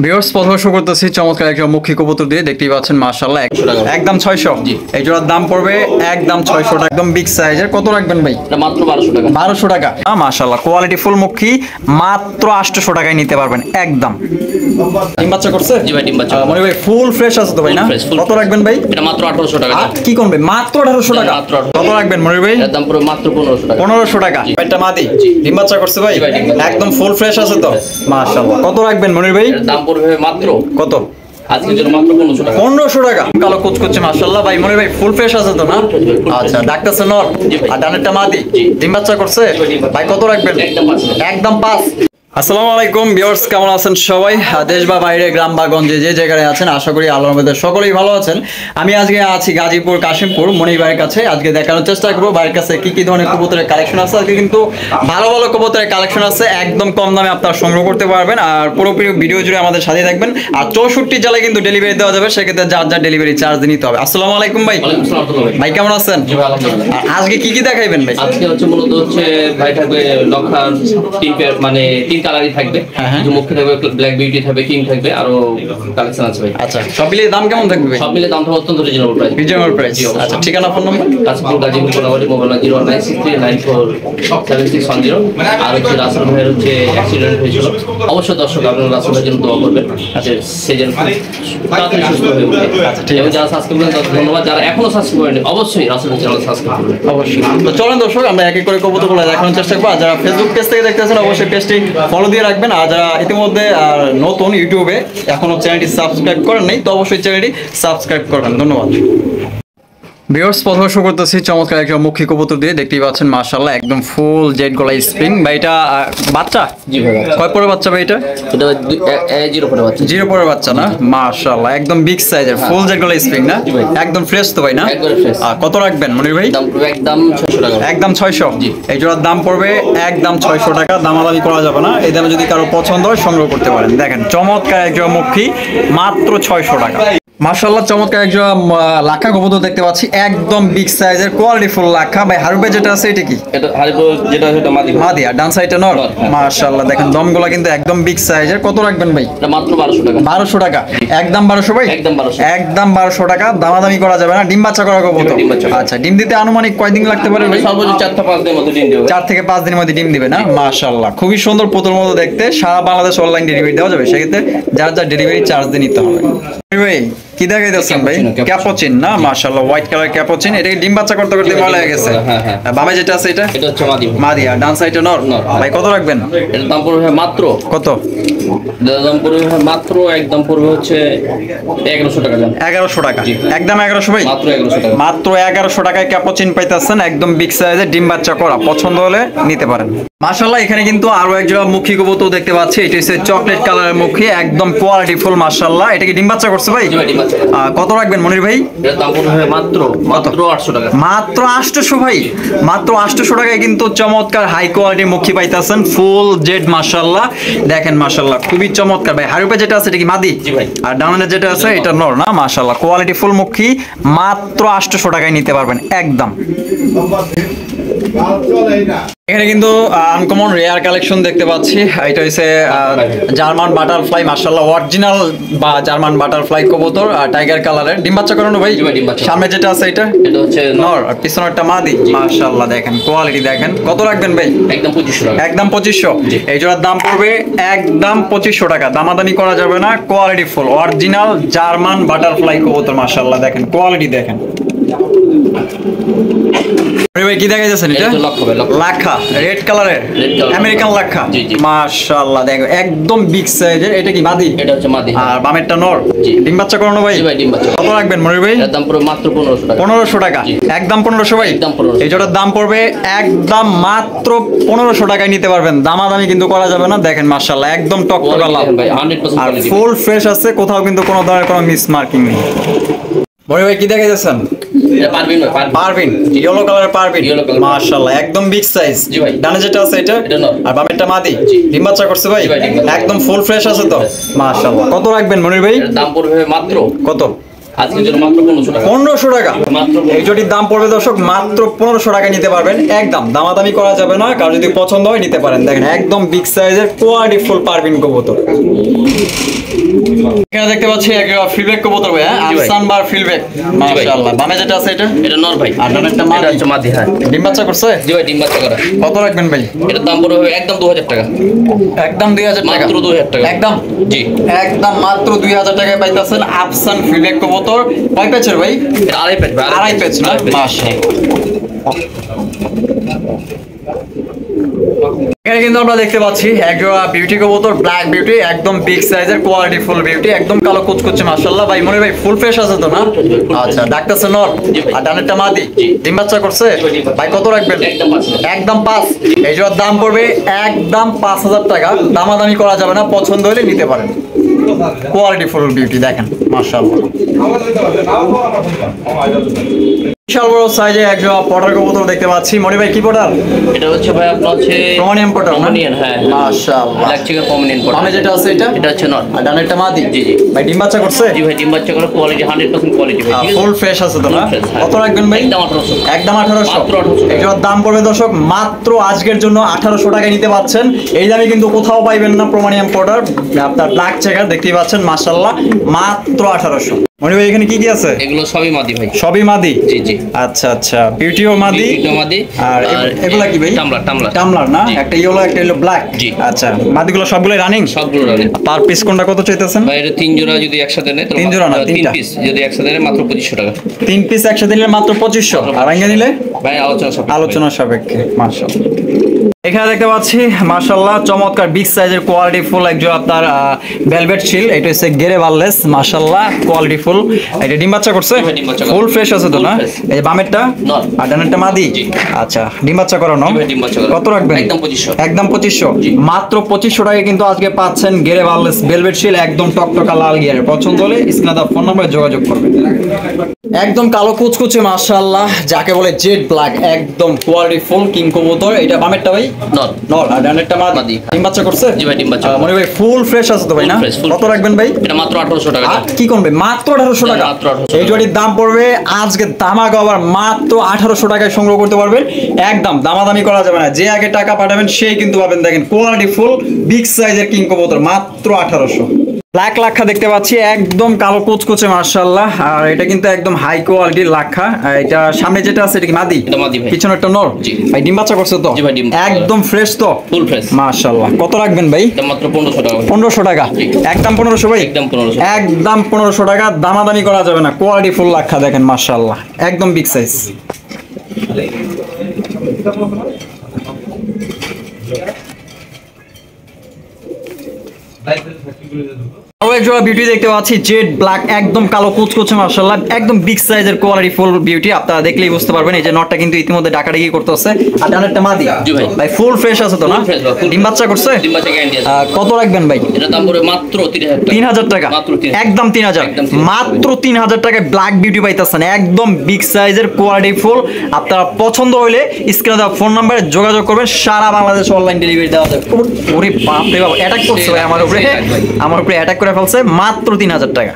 Viewers পরামর্শ করতেছি চমৎকার একটা মুখী কবুতর দিয়ে দেখতেই পাচ্ছেন মাশাআল্লাহ একদম 600 এই জোড়ার দাম পড়বে একদম 600 টাকা একদম বিগ সাইজের কত রাখবেন ভাই এটা মাত্র 1200 টাকা মাশাআল্লাহ কোয়ালিটি ফুল মুখী মাত্র 800 টাকায় নিতে পারবেন একদম ডিম বাচ্চা করছে জি ভাই ডিম বাচ্চা মনে ভাই ফুল ফ্রেশ আছে তো ভাই না কত রাখবেন ভাই এটা মাত্র 1800 টাকা কি করবে মাত্র 1800 টাকা কত রাখবেন মনির ভাই এর দাম পুরো মাত্র 1500 টাকা 1500 টাকা এটা মাদি ডিম বাচ্চা করছে ভাই একদম ফুল ফ্রেশ আছে তো মাশাআল্লাহ কত রাখবেন মনির ভাই এর দাম পড়বে মাত্র কত আজকের জন্য মাত্র 1500 টাকা 1500 টাকা কালো কুচকুচে মাশাআল্লাহ ভাই মনির ভাই ফুল ফ্রেশ আছে তো না আচ্ছা ডাক্তারছে নর আর ডানেরটা মাদি ডিম বাচ্চা করছে ভাই কত রাখবেন একদম 5 আসসালামু আলাইকুম ভিউয়ার্স কেমন আছেন সবাই দেশ বা বাইরে গ্রাম বা গঞ্জে যে জায়গায় আছেন আশা করি আল্লাহর রহমতে সকলেই ভালো আছেন আমি আজকে আছি গাজীপুর কাশিমপুর মনির ভাইয়ের কাছে আজকে দেখানোর চেষ্টা করব ভাইয়ের কাছে কি কি ধরনের কবুতরের কালেকশন আছে আজকে কিন্তু ভালো ভালো কবুতরের কালেকশন আছে একদম কম দামে আপনারা সংগ্রহ করতে পারবেন আর পুরোপুরি ভিডিও জুড়ে আমাদের সাথে থাকবেন আর 64 জেলায় কিন্তু ডেলিভারি দেওয়া যাবে সেক্ষেত্রে যার যার ডেলিভারি চার্জ নিতে হবে আসসালামু আলাইকুম ভাই ভাই কেমন আছেন আজকে কি কি দেখাইবেন ভাই আজকে মূলত ভাই থাকবে লক্ষার মানে তিন কালারই থাকবে কিন্তু মুখ্য থাকবে ব্ল্যাক বিউটি থাকবে কিং থাকবে আর কালেকশন আছে ভাই আচ্ছা সব মিলিয়ে দাম কেমন থাকবে সব মিলিয়ে দাম থাকবে অত্যন্ত রিজনেবল প্রাইস আচ্ছা ঠিকানা phone number Kashimpur Gazipur Konabari mobile 096394761 আর রাসেল ভাইয়ের অ্যাক্সিডেন্ট হয়েছিল অবশ্যই দর্শক আপনারা রাসেল ভাইয়ের জন্য দোয়া করবেন সে যেন তাড়াতাড়ি সুস্থ হয়ে ওঠে এবং যারা সাবস্ক্রাইব করেন তাদের ধন্যবাদ যারা এখনো সাবস্ক্রাইব করেন অবশ্যই রাসেল ভাইয়ের চ্যানেল সাবস্ক্রাইব করবেন অবশ্যই তো চলেন দর্শক আমরা এক এক করে কবুতরগুলো দেখানোর চেষ্টা করব আর যারা ফেসবুক পেজ থেকে দেখতেছেন অবশ্যই পেজটি ফলো দিয়ে রাখবেন আর যারা ইতিমধ্যে নতুন ইউটিউবে এখনো চ্যানেলটি সাবস্ক্রাইব করেন নাই তো অবশ্যই চ্যানেলটি সাবস্ক্রাইব করবেন ধন্যবাদ ভিউয়ার্স পরামর্শ করতেছি চমৎকার একটা মুখী কবুতর দিয়ে দেখতেই পাচ্ছেন মাশাআল্লাহ একদম ফুল জেড গলা স্প্রিং ভাই এটা বাচ্চা জি ভাই কয় পরে বাচ্চা ভাই এটা জিরো পরে বাচ্চা জিরো পরে বাচ্চা না মাশাআল্লাহ একদম বিগ সাইজের ফুল জেড গলা স্প্রিং না একদম ফ্রেশ তো ভাই না একদম ফ্রেশ কত রাখবেন মনির ভাই দাম পড়বে একদম 600 টাকা একদম 600 জি এই জোড়ার দাম পড়বে একদম 600 টাকা দামাদামি করা যাবে না এই দামে যদি কারো পছন্দ হয় সংগ্রহ করতে পারেন দেখেন চমৎকার এক জোড়া মুখী মাত্র 600 টাকা মাশাআল্লাহ চমৎকার এক জোড়া লাখা কবুতর দেখতে পাচ্ছি একদম বিগ সাইজের কোয়ালিটি ফুল লাখা ভাই হারুবে যেটা আছে এটা কি এটা হারুবে যেটা সেটা মাদি আর ডান সাইডে নর মাশাআল্লাহ দেখেন দমগুলা কিন্তু একদম বিগ সাইজের কত রাখবেন ভাই এটা মাত্র 1200 টাকা একদম 1200 ভাই একদম 1200 টাকা দামাদামি করা যাবে না ডিম বাচ্চা করা কবুতর আচ্ছা ডিম দিতে আনুমানিক কয়দিন লাগতে পারে ভাই সর্বোচ্চ 4 থেকে 5 দিনের মধ্যে ডিম দিবে 4 থেকে 5 দিনের মধ্যে ডিম দিবে না মাশাআল্লাহ খুবই সুন্দর পুতুল মতো দেখতে সারা বাংলাদেশ অনলাইন ডেলিভারি দেওয়া যাবে সেক্ষেত্রে যার যার ডেলিভারি চার্জ দিয়ে নিতে হবে ভাই কি দেখাইতেছেন ভাই ক্যাপুচিন না মাশাআল্লাহ হোয়াইট কালার ক্যাপুচিন এটা ডিম বাচ্চা করতে করতে ভালো হয়ে গেছে বামে যেটা আছে এটা হচ্ছে মাদি আর ডান সাইডে নর ভাই কত রাখবেন এর দাম পড়বে মাত্র কত দাম পড়বে মাত্র একদম পড়বে হচ্ছে 1100 টাকা 1100 টাকা একদম 1100 ভাই মাত্র 1100 টাকা মাত্র 1100 টাকায় ক্যাপুচিন পাইতেছেন একদম বিগ সাইজের ডিম বাচ্চা করা পছন্দ হলে নিতে পারেন মাশাআল্লাহ এখানে কিন্তু আরো এক জোড়া মুখী কবুতর দেখতে পাচ্ছি এটা হচ্ছে চকলেট কালারের মুখী একদম কোয়ালিটি ফুল মাশাআল্লাহ এটা কি ডিম বাচ্চা করছে ভাই কত রাখবেন মনির ভাই এর দাম পড়বে মাত্র 800 টাকা মাত্র 800 ভাই মাত্র 800 টাকায় কিন্তু চমৎকার হাই কোয়ালিটি মুখী পাইতাছেন ফুল জেড মাশাআল্লাহ দেখেন মাশাআল্লাহ খুবই চমৎকার ভাই হারুপে যেটা আছে এটা কি মাদি জি ভাই আর ডানে যেটা আছে এটা নর না মাশাআল্লাহ কোয়ালিটি ফুল মুখী মাত্র 800 টাকায় নিতে পারবেন একদম এখানে কিন্তু আনকমন রেয়ার কালেকশন দেখতে পাচ্ছি এটা হচ্ছে জার্মান বাটারফ্লাই মাশাআল্লাহ অরিজিনাল বা জার্মান বাটারফ্লাই কবুতর আর টাইগার কালারের ডিম বাচ্চা করানো ভাই সামনে যেটা আছে এটা হচ্ছে নর আর পিছনেরটা মাদি মাশাআল্লাহ দেখেন কোয়ালিটি দেখেন কত রাখবেন ভাই একদম 2500 টাকা একদম 2500 এই জোড়ার দাম পড়বে একদম 2500 টাকা দামাদামি করা যাবে না quality full original German butterfly কবুতর মাশাআল্লাহ দেখেন কোয়ালিটি দেখেন ভাই কি দেখাইতেছেন এটা লাখা রেড কালারের আমেরিকান লাখা মাশাআল্লাহ দেখো একদম বিগ সাইজের এটা কি মাদি এটা হচ্ছে মাদি আর বামেরটা নর ডিম বাচ্চা করানো ভাই জি ভাই ডিম বাচ্চা কত রাখবেন মনির ভাই এর দাম পড়বে মাত্র 1500 টাকা 1500 টাকা একদম 1500 ভাই একদম 1500 এই জোড়ার দাম পড়বে একদম মাত্র 1500 টাকায় নিতে পারবেন দামাদামি কিন্তু করা যাবে না দেখেন মাশাআল্লাহ একদম টকটকা লাল ভাই 100% আর ফুল ফ্রেশ আছে কোথাও কিন্তু কোনো ধরনের কোনো মিস মার্কিং নেই মনির ভাই কি দেখাইতেছেন এটা পারবিন ইয়েলো কালারের পারবিন মাশাআল্লাহ একদম বিগ সাইজ জি ভাই ডানে যেটা আছে এটা আর বামেরটা মাদি ডিম বাচ্চা করছে ভাই একদম ফুল ফ্রেশ আছে তো মাশাআল্লাহ কত রাখবেন মনির ভাই এর দাম পড়বে মাত্র কত আজকের জন্য মাত্র 1500 টাকা এই জটির দাম পড়বে দর্শক মাত্র 1500 টাকা নিতে পারবেন একদম দামাদামি করা যাবে না কারো যদি পছন্দ হয় নিতে পারেন দেখেন একদম বিগ সাইজের কোয়ালিটি ফুল পারবিন কবুতর এখানে দেখতে পাচ্ছি একটা ফিডব্যাক কবুতর ভাই, হ্যাঁ আফসান বার ফিডব্যাক, মাশাআল্লাহ। বামে যেটা আছে এটা নর ভাই, আর ডানেরটা এটা মাদি। হচ্ছে মাদি। হ্যাঁ, ডিম বাচ্চা করছে? জি ভাই, ডিম বাচ্চা করা। কত রাখবেন ভাই? এটার দাম পড়বে একদম 2000 টাকা। একদম 2000 টাকা, মাত্র 2000 টাকা। একদম জি, একদম মাত্র 2000 টাকায় পাইতেছেন আফসান ফিডব্যাক কবুতর। কয় প্যাচের ভাই? এটা আড়াই প্যাচ ভাই, আড়াই প্যাচ না, আড়াই প্যাচ। মাশাআল্লাহ। এখানে কিন্তু আমরা দেখতে পাচ্ছি একজোড়া বিউটি কবুতর, ব্ল্যাক বিউটি, একদম বিগ সাইজের কোয়ালিটি ফুল বিউটি, একদম কালো কুচকুচে মাশাআল্লাহ। ভাই মনে ভাই ফুল ফ্রেশ আছে তো না? আচ্ছা, ডাকতেছে নর আর ডানেরটা মাদি। ডিম বাচ্চা করছে? ভাই কত রাখবেন? একদম 5। এই জোড়ার দাম পড়বে একদম 5000 টাকা। দামাদামি করা যাবে না, পছন্দ হলে নিতে পারেন। কোয়ালিটি ফুল বিউটি দেখেন মাশাআল্লাহ। বিশাল বড় সাইজে একজোড়া পটার কবুতর দেখতে পাচ্ছি। মনি ভাই কি পটার? এটা হচ্ছে ভাই আপনার হচ্ছে প্রমানিয়াম পটার না? পমানিয়ান। হ্যাঁ, মাশাআল্লাহ। ব্ল্যাক চিকেন পমানিয়ান পড়া। বামে যেটা আছে এটা হচ্ছে নর আর ডানেরটা মাদি। জি জি ভাই ডিম বাচ্চা করছে? জি ভাই, ডিম বাচ্চা করা, কোয়ালিটি 100% কোয়ালিটি ভাই, ঠিক আছে? ফুল ফ্রেশ আছে তো না? Full fresh, হ্যাঁ। কত রাখবেন ভাই? একদম 1800। একদম 1800। মাত্র 1800 এটার দাম পড়বে দর্শক মাত্র আজকের জন্য 1800 টাকায় নিতে পাচ্ছেন। এই দামে কিন্তু কোথাও পাইবেন না প্রমানিয়াম পটার। আপনার ব্ল্যাক চেকার দেখতেই পাচ্ছেন মাশাআল্লাহ, মাত্র 1800। মনি ভাই এখানে কি কি আছে? এগুলো সবই মাদি ভাই। সবই মাদি? জি জি, আচ্ছা আচ্ছা, বিউটিও মাদি। বিউটিও মাদি। আর এগুলা কি ভাই? টামলার টামলার টামলার না? জি। একটা ইয়েলো একটা হলো ব্ল্যাক। জি। আচ্ছা, মাদিগুলো সবগুলো রানিং? সবগুলো রানে পার পিস কোনটা কত চাইতেছেন? ভাই। এটা 3 জোড়া যদি একসাথে নেয় তাহলে 3 জোড়া না, 3 তিনটা। পিস যদি একসাথে নেয় মাত্র 2500 টাকা। 3 পিস একসাথে নিলে মাত্র 2500, আর ভাঙা নিলে ভাই আলোচনা সব আলোচনা সাপেক্ষে। মাশাআল্লাহ। এখানে দেখতে পাচ্ছি মাশাআল্লাহ চমৎকার বিগ সাইজের কোয়ালিটি ফুল একজন আপনার ভেলভেট শিল। এটা হচ্ছে গেরে বারলেস মাশাআল্লাহ, কোয়ালিটি ফুল। এটা ডিম বাচ্চা করছে? হ্যাঁ, ডিম বাচ্চা করা। ফুল ফ্রেশ আছে তো Full না? fresh। এই যে বামেরটা নর আর ডানেরটা মাদি। জি। আচ্ছা, ডিম বাচ্চা করানো? জি ভাই, ডিম বাচ্চা করা। কত রাখবেন? একদম 2500। একদম 2500। জি। মাত্র 2500 টাকায় কিন্তু আজকে পাচ্ছেন গেরে বারলেস ভেলভেট শিল, একদম টকটকা লাল গিয়ারের। পছন্দ হলে স্ক্রিনে দেওয়া ফোন নম্বরে যোগাযোগ করবেন। একদম কালো কুচকুচে মাশাআল্লাহ, যাকে বলে জেড ব্ল্যাক, একদম কোয়ালিটি ফুল কিং কবুতর। এটা বামেরটা ভাই নর নর আর ডানেরটা মাদি। মাদি। ডিম বাচ্চা করছে? জি ভাই, ডিম বাচ্চা। মনে ভাই ফুল ফ্রেশ আছে তো ভাই না? Full fresh, full কত fresh। রাখবেন ভাই? এটা মাত্র 1800 টাকা। আর কি করবে? মাত্র 1800 টাকা। মাত্র 1800 এই জোড়ির দাম পড়বে আজকে দামাকা আবার মাত্র 1800 টাকায় সংগ্রহ করতে পারবেন। একদম দামাদামি করা যাবে না, যে আগে টাকা পাঠাবেন সেই কিন্তু পাবেন। দেখেন কোয়ালিটি ফুল বিগ সাইজের কিং কবুতর, মাত্র 1800। ব্ল্যাক লাক্ষা দেখতে পাচ্ছি, একদম কালো কুচকুচে মাশাআল্লাহ। আর এটা কিন্তু একদম হাই কোয়ালিটির লাক্ষা। আর এটা সামনে যেটা আছে এটা কি মাদি? এটা মাদি ভাই। পিছনে একটা নর। জি। ভাই ডিম বাচ্চা করছে তো? জি ভাই, ডিম বাচ্চা। একদম ফ্রেশ তো? Full fresh. মাশাআল্লাহ। কত রাখবেন ভাই? এটা মাত্র 1500 টাকা ভাই। 1500 টাকা। জি। একদম 1500 ভাই? একদম 1500। একদম 1500 টাকা, দামাদামি করা যাবে না। কোয়ালিটি ফুল লাক্ষা দেখেন মাশাআল্লাহ, একদম বিগ সাইজ। আরো এক জোড়া বিউটি দেখতে পাচ্ছি, জেড ব্ল্যাক, একদম কালো কুচকুচে মাশাআল্লাহ, একদম বিগ সাইজের কোয়ালিটি ফুল বিউটি। আপনারা দেখলেই বুঝতে পারবেন। এই যে নটটা কিন্তু ইতিমধ্যে ডাকাডাকি করতেছে। আর ডানেরটা মাদি। জি ভাই। ভাই ফুল ফ্রেশ আছে তো না? Full fresh ভাই, full ডিম বাচ্চা করছে? ডিম বাচ্চা গ্যারান্টি আছে। কত রাখবেন ভাই? এটা দাম পড়বে মাত্র 3000 টাকা। 3000 টাকা। মাত্র 3000। একদম 3000। একদম 3000। মাত্র 3000 টাকায় ব্ল্যাক বিউটি পাইতেছেন, একদম বিগ সাইজের কোয়ালিটি ফুল। আপনারা পছন্দ হলে স্ক্রিনে দেওয়া ফোন নম্বরে যোগাযোগ করবেন। সারা বাংলাদেশ অনলাইন ডেলিভারি দেওয়া যাবে। ওরে বাপ রে বাপ, অ্যাটাক করছে ভাই আমার উপরে, আমার উপরে অ্যাটাক করে ফেলছে। মাত্র 3000 টাকা।